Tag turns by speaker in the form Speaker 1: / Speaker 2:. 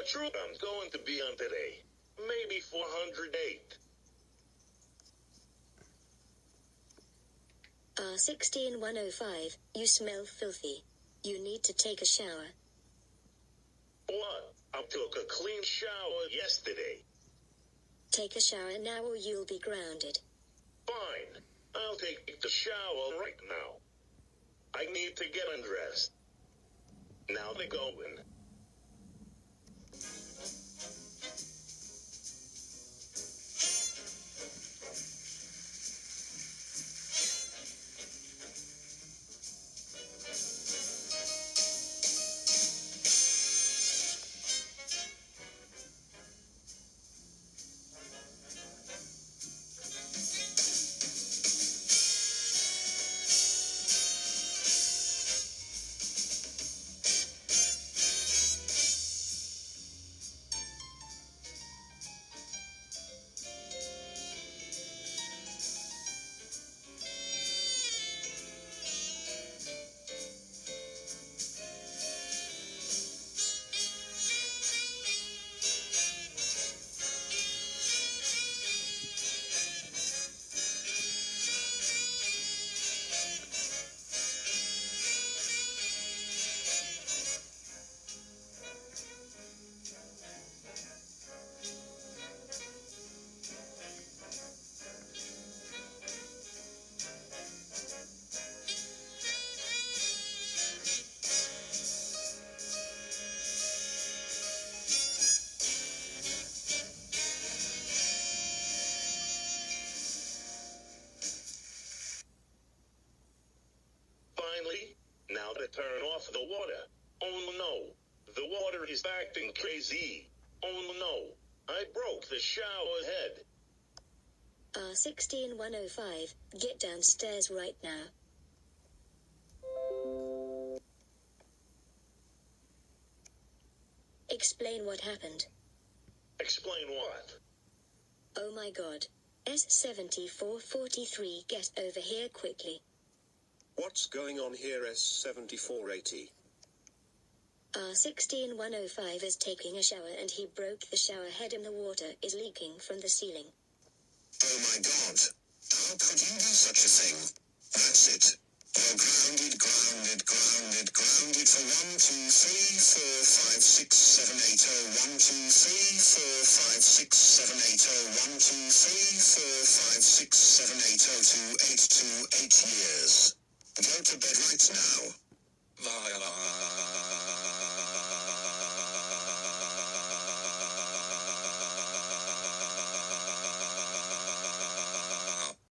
Speaker 1: troop I'm going to be on today? Maybe 408.
Speaker 2: R16105, you smell filthy. You need to take a shower.
Speaker 1: What? I took a clean shower yesterday.
Speaker 2: Take a shower now or you'll be grounded.
Speaker 1: Fine. I'll take the shower right now. I need to get undressed. Now they're going. Finally, now to turn off the water. Oh no, the water is acting crazy. Oh no, I broke the shower head.
Speaker 2: R16105, get downstairs right now. Explain what happened.
Speaker 1: Explain what?
Speaker 2: Oh my god. S7443, get over here quickly.
Speaker 3: What's going on here, S7480?
Speaker 2: R16105 is taking a shower and he broke the shower head and the water is leaking from the ceiling.
Speaker 4: Oh my god. How could you do such a thing? That's it. You're grounded for 1, 2, 3, 4, 5, 6, 7, 8, 0, 1, 2, 3, 4, 5, 6, 7, 8, 0, 1, 2, 3, 4, 5, 6, 7, 8, 0 to 8 to 8 years. Go to bed right now.